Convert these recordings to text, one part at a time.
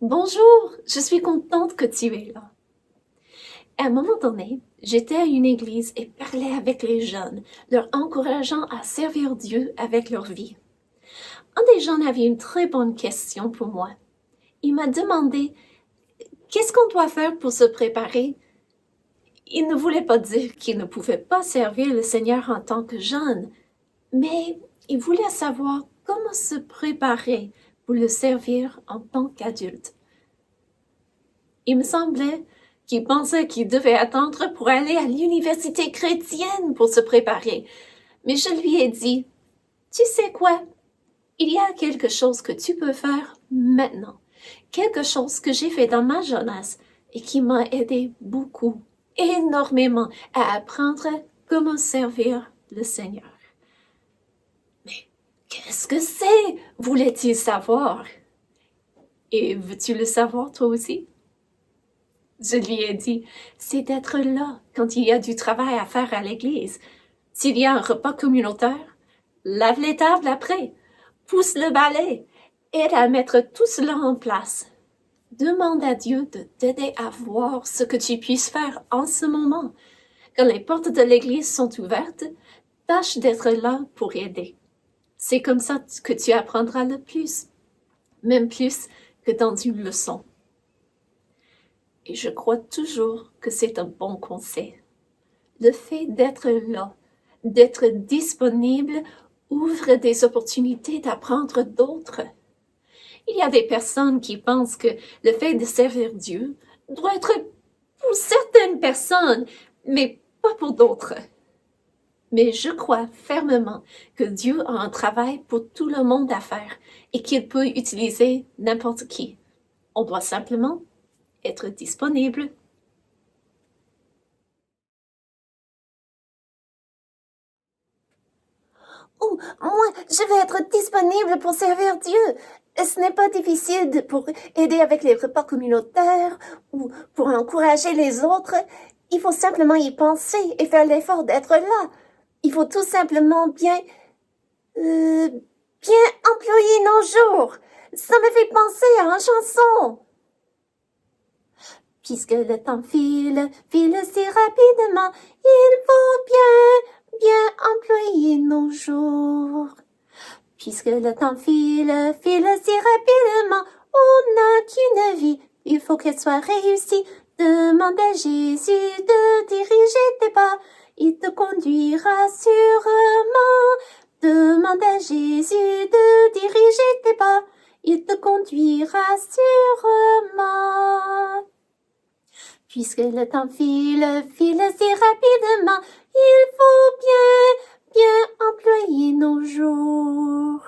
Bonjour, je suis contente que tu es là. À un moment donné, j'étais à une église et parlais avec les jeunes, leur encourageant à servir Dieu avec leur vie. Un des jeunes avait une très bonne question pour moi. Il m'a demandé qu'est-ce qu'on doit faire pour se préparer. Il ne voulait pas dire qu'il ne pouvait pas servir le Seigneur en tant que jeune, mais il voulait savoir comment se préparer pour le servir en tant qu'adulte. Il me semblait qu'il pensait qu'il devait attendre pour aller à l'université chrétienne pour se préparer. Mais je lui ai dit, tu sais quoi? Il y a quelque chose que tu peux faire maintenant. Quelque chose que j'ai fait dans ma jeunesse et qui m'a aidé beaucoup, énormément à apprendre comment servir le Seigneur. Mais qu'est-ce que c'est? Voulait-il savoir? Et veux-tu le savoir toi aussi? Je lui ai dit, c'est d'être là quand il y a du travail à faire à l'église. S'il y a un repas communautaire, lave les tables après, pousse le balai, aide à mettre tout cela en place. Demande à Dieu de t'aider à voir ce que tu puisses faire en ce moment. Quand les portes de l'église sont ouvertes, tâche d'être là pour aider. C'est comme ça que tu apprendras le plus, même plus que dans une leçon. Et je crois toujours que c'est un bon conseil. Le fait d'être là, d'être disponible, ouvre des opportunités d'apprendre d'autres. Il y a des personnes qui pensent que le fait de servir Dieu doit être pour certaines personnes, mais pas pour d'autres. Mais je crois fermement que Dieu a un travail pour tout le monde à faire et qu'il peut utiliser n'importe qui. On doit simplement être disponible. Oh, moi, je vais être disponible pour servir Dieu. Ce n'est pas difficile pour aider avec les repas communautaires ou pour encourager les autres. Il faut simplement y penser et faire l'effort d'être là. Il faut tout simplement bien employer nos jours. Ça me fait penser à une chanson. Puisque le temps file si rapidement, il faut bien employer nos jours. Puisque le temps file si rapidement, on n'a qu'une vie, il faut qu'elle soit réussie. Demande à Jésus de diriger tes pas, il te conduira sûrement. Demande à Jésus de diriger tes pas, il te conduira sûrement. Puisque le temps file si rapidement, il faut bien employer nos jours.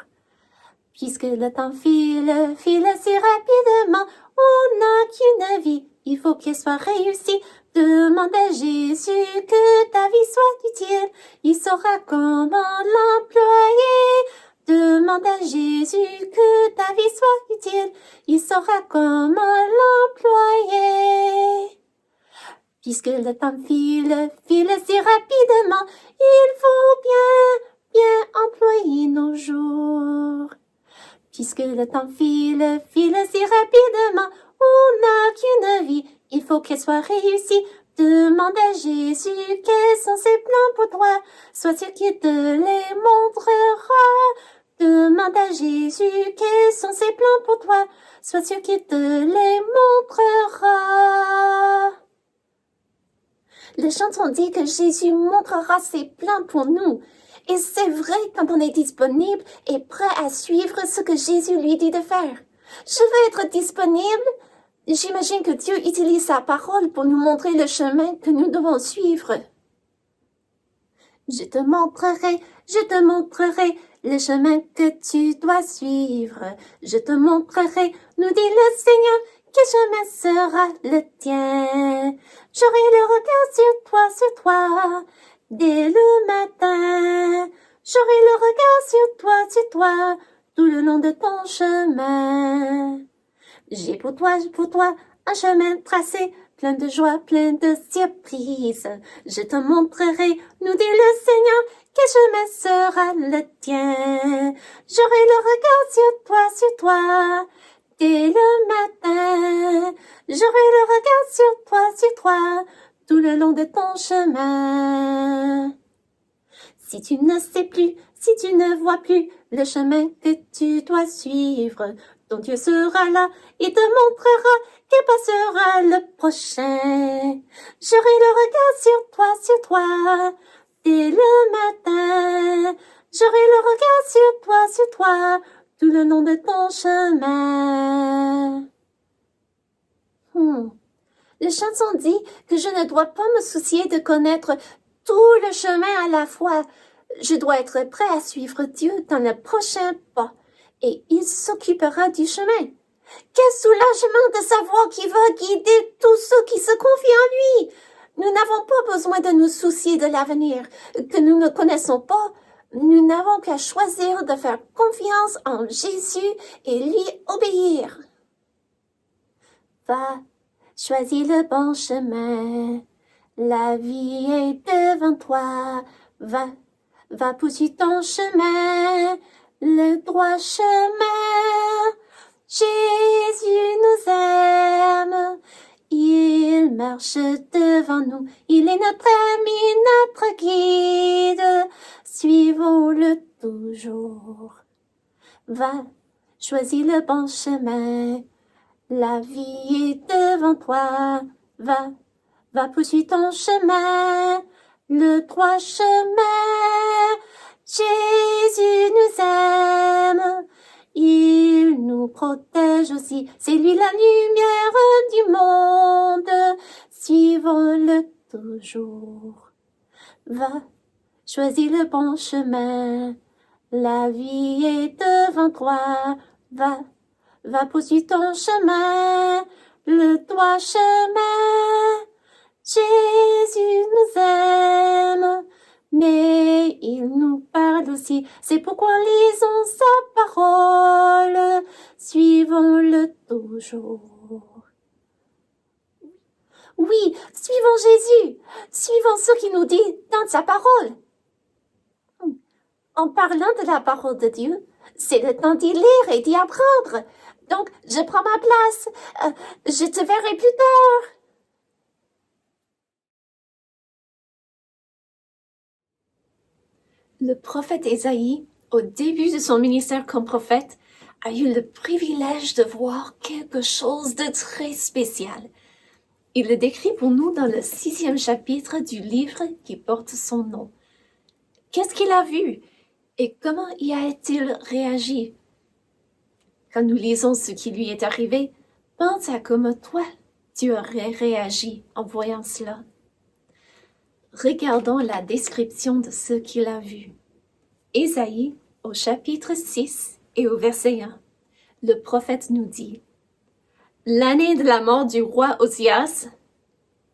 Puisque le temps file si rapidement, on n'a qu'une vie, il faut qu'elle soit réussie. Demande à Jésus que ta vie soit utile, il saura comment l'employer. Demande à Jésus que ta vie soit utile, il saura comment l'employer. Puisque le temps file si rapidement, il faut bien employer nos jours. Puisque le temps file si rapidement, on n'a qu'une vie, il faut qu'elle soit réussie. Demande à Jésus quels sont ses plans pour toi, sois sûr qu'il te les montrera. Demande à Jésus quels sont ses plans pour toi, sois sûr qu'il te les montrera. La chanson dit que Jésus montrera ses plans pour nous. Et c'est vrai quand on est disponible et prêt à suivre ce que Jésus lui dit de faire. Je veux être disponible. J'imagine que Dieu utilise sa parole pour nous montrer le chemin que nous devons suivre. Je te montrerai le chemin que tu dois suivre. Je te montrerai, nous dit le Seigneur, quel chemin sera le tien. J'aurai le regard sur toi, dès le matin. J'aurai le regard sur toi, tout le long de ton chemin. J'ai pour toi, un chemin tracé, plein de joie, plein de surprises. Je te montrerai, nous dit le Seigneur, quel chemin sera le tien. J'aurai le regard sur toi, Dès le matin, j'aurai le regard sur toi, tout le long de ton chemin. Si tu ne sais plus, si tu ne vois plus le chemin que tu dois suivre, ton Dieu sera là et te montrera quel pas sera le prochain. J'aurai le regard sur toi, dès le matin. J'aurai le regard sur toi, tout le long de ton chemin. La chanson dit que je ne dois pas me soucier de connaître tout le chemin à la fois. Je dois être prêt à suivre Dieu dans le prochain pas, et il s'occupera du chemin. Quel soulagement de savoir qu'il va guider tous ceux qui se confient en lui. Nous n'avons pas besoin de nous soucier de l'avenir que nous ne connaissons pas. Nous n'avons qu'à choisir de faire confiance en Jésus et lui obéir. Va, choisis le bon chemin. La vie est devant toi. Va poursuivre ton chemin, le droit chemin. Jésus nous aime, il marche devant nous, il est notre ami, notre guide, suivons-le toujours. Va, choisis le bon chemin, la vie est devant toi, va poursuivre ton chemin, le droit chemin. Jésus nous aime, il nous protège aussi, c'est lui la lumière du monde, suivons-le toujours. Va, choisis le bon chemin, la vie est devant toi, va poursuivre ton chemin, le droit chemin. Jésus nous aime, mais il nous parle aussi, c'est pourquoi lisons sa parole, suivons-le toujours. Oui, suivons Jésus, suivons ce qu'il nous dit dans sa parole. En parlant de la parole de Dieu, c'est le temps d'y lire et d'y apprendre. Donc, je prends ma place. Je te verrai plus tard. Le prophète Ésaïe, au début de son ministère comme prophète, a eu le privilège de voir quelque chose de très spécial. Il le décrit pour nous dans le 6e chapitre du livre qui porte son nom. Qu'est-ce qu'il a vu et comment y a-t-il réagi? Quand nous lisons ce qui lui est arrivé, pense à comment toi, tu aurais réagi en voyant cela. Regardons la description de ce qu'il a vu. Ésaïe, au chapitre 6 et au verset 1, le prophète nous dit: L'année de la mort du roi Osias,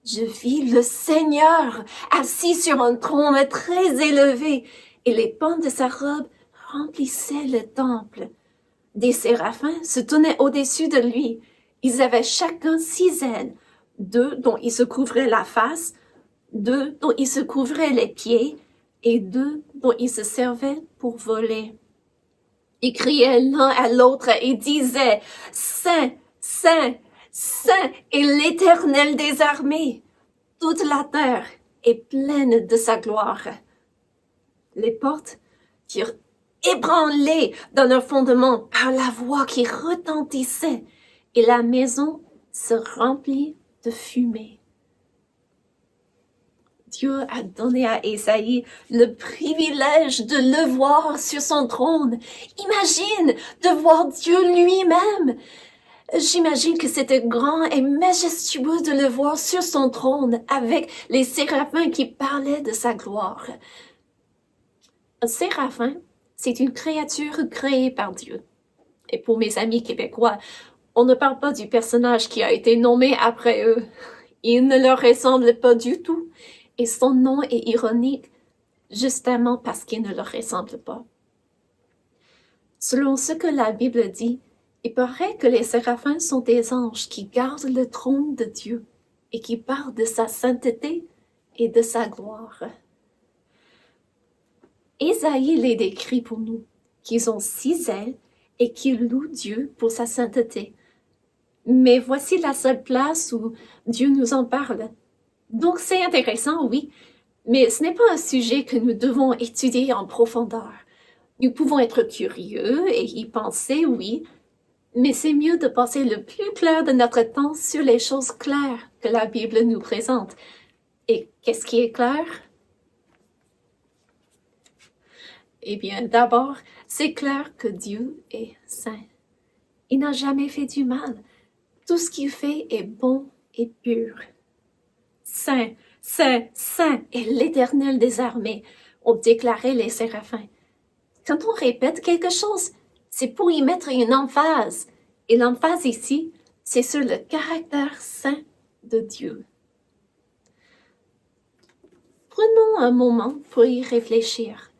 je vis le Seigneur assis sur un trône très élevé, et les pans de sa robe remplissaient le temple. Des séraphins se tenaient au-dessus de lui. Ils avaient chacun 6 ailes, 2 dont ils se couvraient la face, 2 dont ils se couvraient les pieds, et 2 dont ils se servaient pour voler. Ils criaient l'un à l'autre et disaient: Saint, Saint, Saint est l'Éternel des armées. Toute la terre est pleine de sa gloire. Les portes furent ébranlées dans leur fondement par la voix qui retentissait, et la maison se remplit de fumée. Dieu a donné à Ésaïe le privilège de le voir sur son trône. Imagine de voir Dieu lui-même. J'imagine que c'était grand et majestueux de le voir sur son trône avec les séraphins qui parlaient de sa gloire. Un séraphin, c'est une créature créée par Dieu. Et pour mes amis québécois, on ne parle pas du personnage qui a été nommé après eux. Il ne leur ressemble pas du tout. Et son nom est ironique, justement parce qu'il ne leur ressemble pas. Selon ce que la Bible dit, il paraît que les séraphins sont des anges qui gardent le trône de Dieu et qui parlent de sa sainteté et de sa gloire. Ésaïe les décrit pour nous, qu'ils ont 6 ailes et qui loue Dieu pour sa sainteté. Mais voici la seule place où Dieu nous en parle. Donc c'est intéressant, oui, mais ce n'est pas un sujet que nous devons étudier en profondeur. Nous pouvons être curieux et y penser, oui, mais c'est mieux de passer le plus clair de notre temps sur les choses claires que la Bible nous présente. Et qu'est-ce qui est clair? Eh bien, d'abord, c'est clair que Dieu est saint. Il n'a jamais fait du mal. Tout ce qu'il fait est bon et pur. Saint, saint, saint est l'Éternel des armées, ont déclaré les séraphins. Quand on répète quelque chose, c'est pour y mettre une emphase. Et l'emphase ici, c'est sur le caractère saint de Dieu. Prenons un moment pour y réfléchir.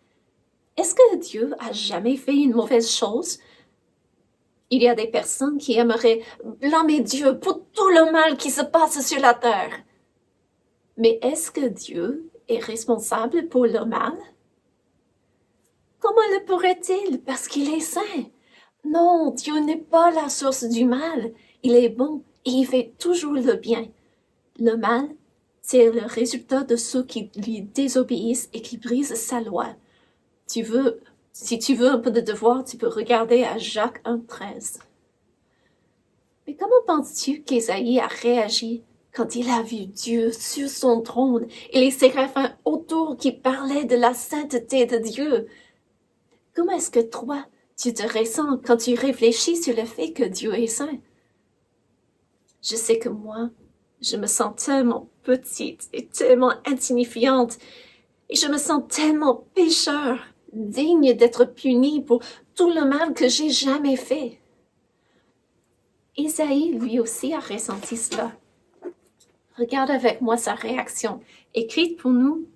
Est-ce que Dieu a jamais fait une mauvaise chose? Il y a des personnes qui aimeraient blâmer Dieu pour tout le mal qui se passe sur la terre. Mais est-ce que Dieu est responsable pour le mal? Comment le pourrait-il? Parce qu'il est saint. Non, Dieu n'est pas la source du mal. Il est bon et il fait toujours le bien. Le mal, c'est le résultat de ceux qui lui désobéissent et qui brisent sa loi. Si tu veux un peu de devoir, tu peux regarder à Jacques 1,13. Mais comment penses-tu qu'Ésaïe a réagi quand il a vu Dieu sur son trône et les séraphins autour qui parlaient de la sainteté de Dieu? Comment est-ce que toi, tu te ressens quand tu réfléchis sur le fait que Dieu est saint? Je sais que moi, je me sens tellement petite et tellement insignifiante et je me sens tellement pécheur, digne d'être puni pour tout le mal que j'ai jamais fait. Ésaïe, lui aussi, a ressenti cela. Regarde avec moi sa réaction, écrite pour nous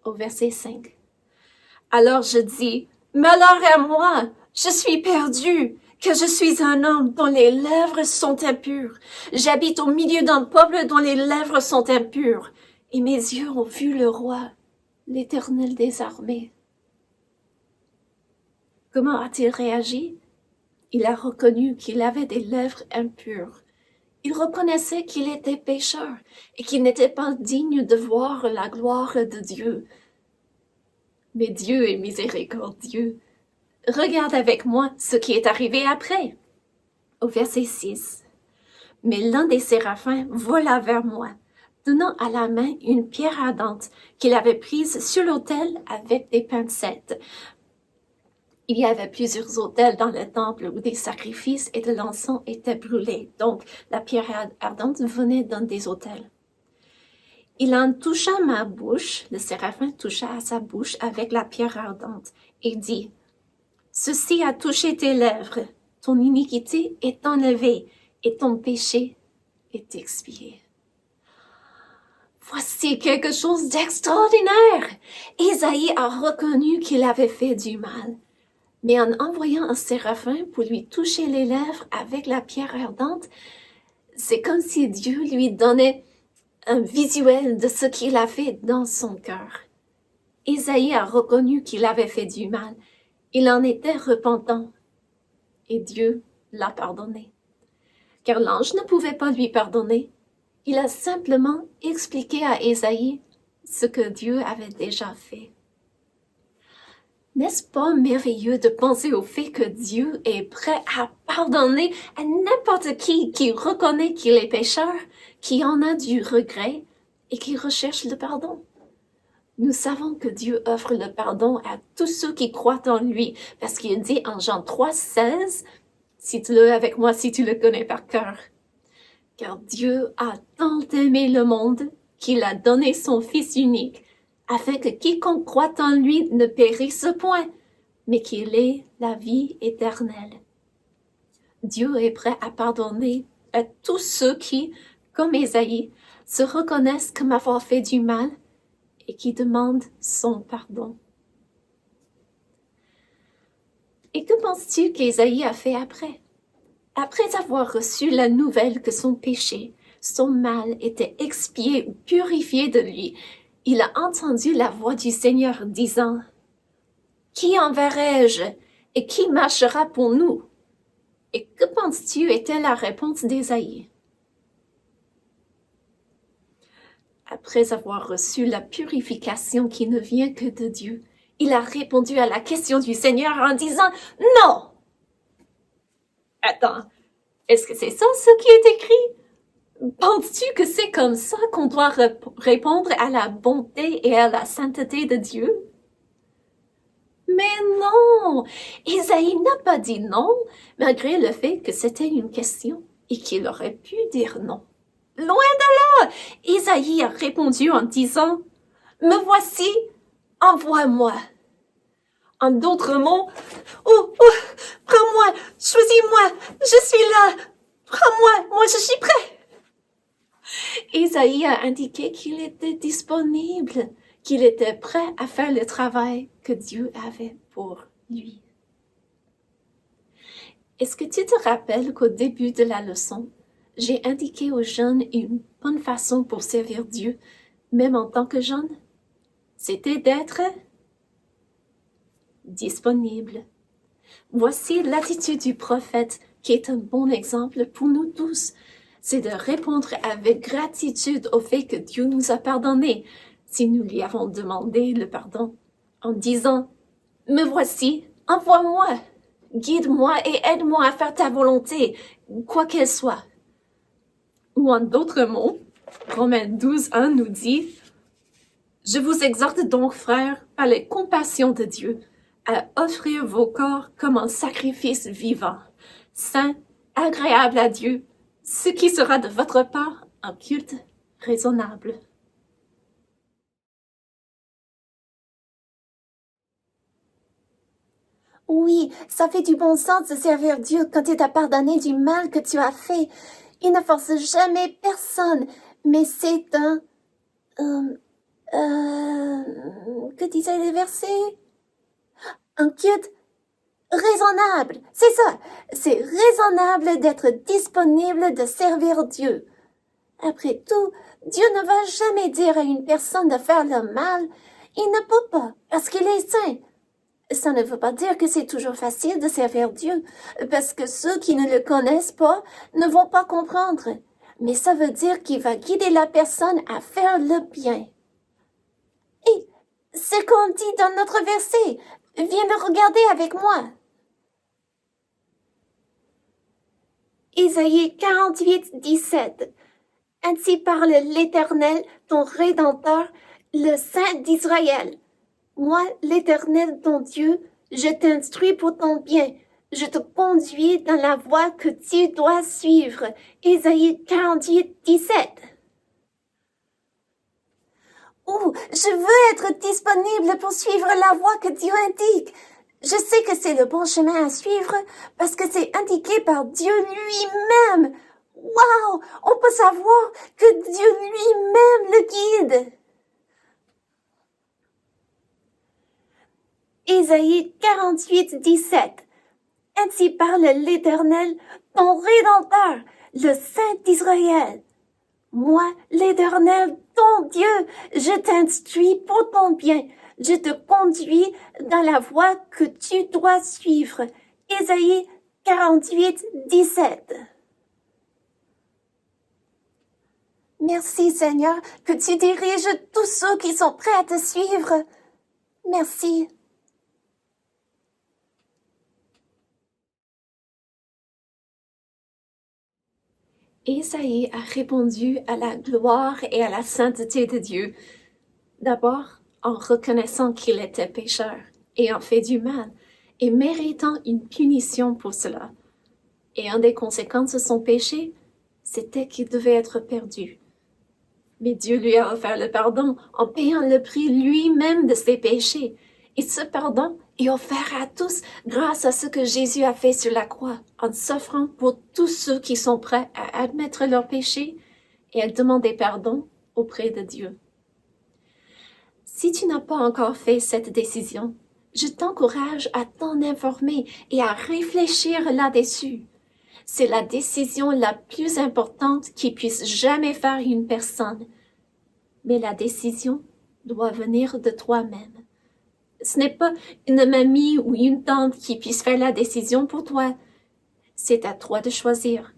au verset 5. Alors je dis, malheur à moi, je suis perdu, que je suis un homme dont les lèvres sont impures. J'habite au milieu d'un peuple dont les lèvres sont impures, et mes yeux ont vu le roi, l'Éternel des armées. Comment a-t-il réagi? Il a reconnu qu'il avait des lèvres impures. Il reconnaissait qu'il était pécheur et qu'il n'était pas digne de voir la gloire de Dieu. Mais Dieu est miséricordieux. Regarde avec moi ce qui est arrivé après. Au verset 6. Mais l'un des séraphins vola vers moi, tenant à la main une pierre ardente qu'il avait prise sur l'autel avec des pincettes. Il y avait plusieurs autels dans le temple où des sacrifices et de l'encens étaient brûlés. Donc, la pierre ardente venait d'un des autels. Il en toucha ma bouche, le séraphin toucha à sa bouche avec la pierre ardente et dit, « Ceci a touché tes lèvres, ton iniquité est enlevée et ton péché est expié. » Voici quelque chose d'extraordinaire! Ésaïe a reconnu qu'il avait fait du mal. Mais en envoyant un séraphin pour lui toucher les lèvres avec la pierre ardente, c'est comme si Dieu lui donnait un visuel de ce qu'il a fait dans son cœur. Ésaïe a reconnu qu'il avait fait du mal. Il en était repentant. Et Dieu l'a pardonné. Car l'ange ne pouvait pas lui pardonner. Il a simplement expliqué à Ésaïe ce que Dieu avait déjà fait. N'est-ce pas merveilleux de penser au fait que Dieu est prêt à pardonner à n'importe qui reconnaît qu'il est pécheur, qui en a du regret et qui recherche le pardon? Nous savons que Dieu offre le pardon à tous ceux qui croient en lui, parce qu'il dit en Jean 3,16, cite-le avec moi si tu le connais par cœur. Car Dieu a tant aimé le monde qu'il a donné son Fils unique, afin que quiconque croit en lui ne périsse point, mais qu'il ait la vie éternelle. Dieu est prêt à pardonner à tous ceux qui, comme Ésaïe, se reconnaissent comme avoir fait du mal et qui demandent son pardon. Et que penses-tu qu'Ésaïe a fait après? Après avoir reçu la nouvelle que son péché, son mal était expié ou purifié de lui, il a entendu la voix du Seigneur disant, « Qui enverrai-je et qui marchera pour nous? Et que penses-tu était la réponse d'Ésaïe? Après avoir reçu la purification qui ne vient que de Dieu, il a répondu à la question du Seigneur en disant « Non !» Attends, est-ce que c'est ça ce qui est écrit? Penses-tu que c'est comme ça qu'on doit répondre à la bonté et à la sainteté de Dieu? Mais non! Ésaïe n'a pas dit non, malgré le fait que c'était une question et qu'il aurait pu dire non. Loin de là! Ésaïe a répondu en disant « Me voici, envoie-moi ». En d'autres mots, « Oh, prends-moi, choisis-moi, je suis là, prends-moi, moi je suis prêt ». Ésaïe a indiqué qu'il était disponible, qu'il était prêt à faire le travail que Dieu avait pour lui. Est-ce que tu te rappelles qu'au début de la leçon, j'ai indiqué aux jeunes une bonne façon pour servir Dieu, même en tant que jeune? C'était d'être disponible. Voici l'attitude du prophète qui est un bon exemple pour nous tous. C'est de répondre avec gratitude au fait que Dieu nous a pardonnés, si nous lui avons demandé le pardon, en disant « Me voici, envoie-moi, guide-moi et aide-moi à faire ta volonté, quoi qu'elle soit. » Ou en d'autres mots, Romains 12:1 nous dit « Je vous exhorte donc, frères, par les compassions de Dieu, à offrir vos corps comme un sacrifice vivant, saint, agréable à Dieu, ce qui sera de votre part un culte raisonnable. » Oui, ça fait du bon sens de servir Dieu quand il t'a pardonné du mal que tu as fait. Il ne force jamais personne, mais c'est que disaient les versets? Un culte raisonnable. C'est ça. C'est raisonnable d'être disponible de servir Dieu. Après tout, Dieu ne va jamais dire à une personne de faire le mal. Il ne peut pas, parce qu'il est saint. Ça ne veut pas dire que c'est toujours facile de servir Dieu, parce que ceux qui ne le connaissent pas ne vont pas comprendre. Mais ça veut dire qu'il va guider la personne à faire le bien. Et c'est comme dit dans notre verset. Viens me regarder avec moi. Isaïe 48:17. Ainsi parle l'Éternel, ton Rédempteur, le Saint d'Israël. Moi, l'Éternel, ton Dieu, je t'instruis pour ton bien. Je te conduis dans la voie que tu dois suivre. Isaïe 48:17. Oh, je veux être disponible pour suivre la voie que Dieu indique. Je sais que c'est le bon chemin à suivre parce que c'est indiqué par Dieu lui-même. Wow! On peut savoir que Dieu lui-même le guide. Isaïe 48:17. Ainsi parle l'Éternel, ton Rédempteur, le Saint d'Israël. Moi, l'Éternel, ton Dieu, je t'instruis pour ton bien. Je te conduis dans la voie que tu dois suivre. Isaïe 48:17. Merci Seigneur que tu diriges tous ceux qui sont prêts à te suivre. Merci. Ésaïe a répondu à la gloire et à la sainteté de Dieu, d'abord en reconnaissant qu'il était pécheur, ayant fait du mal, et méritant une punition pour cela. Et une des conséquences de son péché, c'était qu'il devait être perdu. Mais Dieu lui a offert le pardon en payant le prix lui-même de ses péchés. Et ce pardon est offert à tous grâce à ce que Jésus a fait sur la croix, en s'offrant pour tous ceux qui sont prêts à admettre leurs péchés et à demander pardon auprès de Dieu. Si tu n'as pas encore fait cette décision, je t'encourage à t'en informer et à réfléchir là-dessus. C'est la décision la plus importante qui puisse jamais faire une personne. Mais la décision doit venir de toi-même. Ce n'est pas une mamie ou une tante qui puisse faire la décision pour toi. C'est à toi de choisir,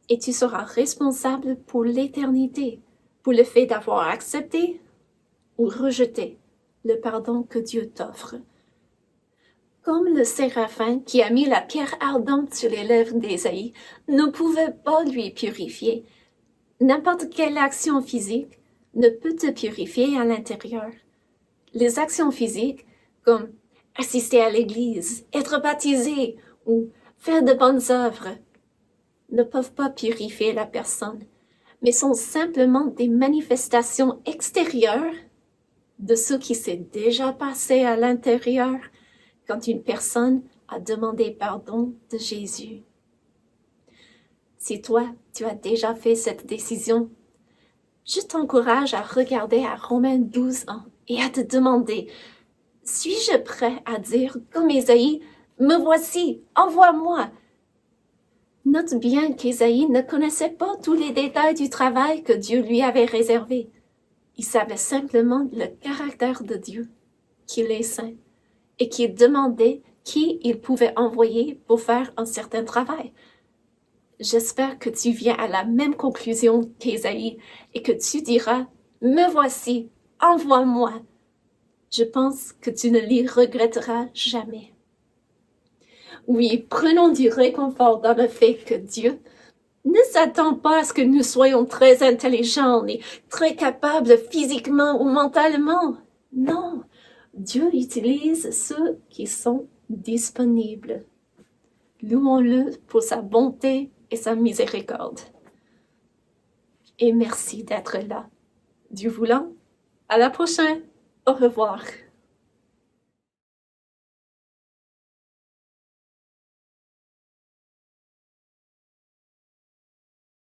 et tu seras responsable pour l'éternité, pour le fait d'avoir accepté ou rejeté le pardon que Dieu t'offre. Comme le séraphin qui a mis la pierre ardente sur les lèvres d'Ésaïe ne pouvait pas lui purifier, n'importe quelle action physique ne peut te purifier à l'intérieur. Les actions physiques, comme assister à l'église, être baptisé ou faire de bonnes œuvres, ne peuvent pas purifier la personne, mais sont simplement des manifestations extérieures de ce qui s'est déjà passé à l'intérieur quand une personne a demandé pardon de Jésus. Si toi, tu as déjà fait cette décision, je t'encourage à regarder à Romains 12:1 et à te demander, suis-je prêt à dire comme Ésaïe, me voici, envoie-moi? Note bien qu'Ésaïe ne connaissait pas tous les détails du travail que Dieu lui avait réservé. Il savait simplement le caractère de Dieu, qu'il est saint, et qu'il demandait qui il pouvait envoyer pour faire un certain travail. J'espère que tu viens à la même conclusion qu'Ésaïe et que tu diras « Me voici, envoie-moi ». Je pense que tu ne l'y regretteras jamais. Oui, prenons du réconfort dans le fait que Dieu ne s'attend pas à ce que nous soyons très intelligents et très capables physiquement ou mentalement. Non, Dieu utilise ceux qui sont disponibles. Louons-le pour sa bonté et sa miséricorde. Et merci d'être là. Dieu voulant, à la prochaine. Au revoir.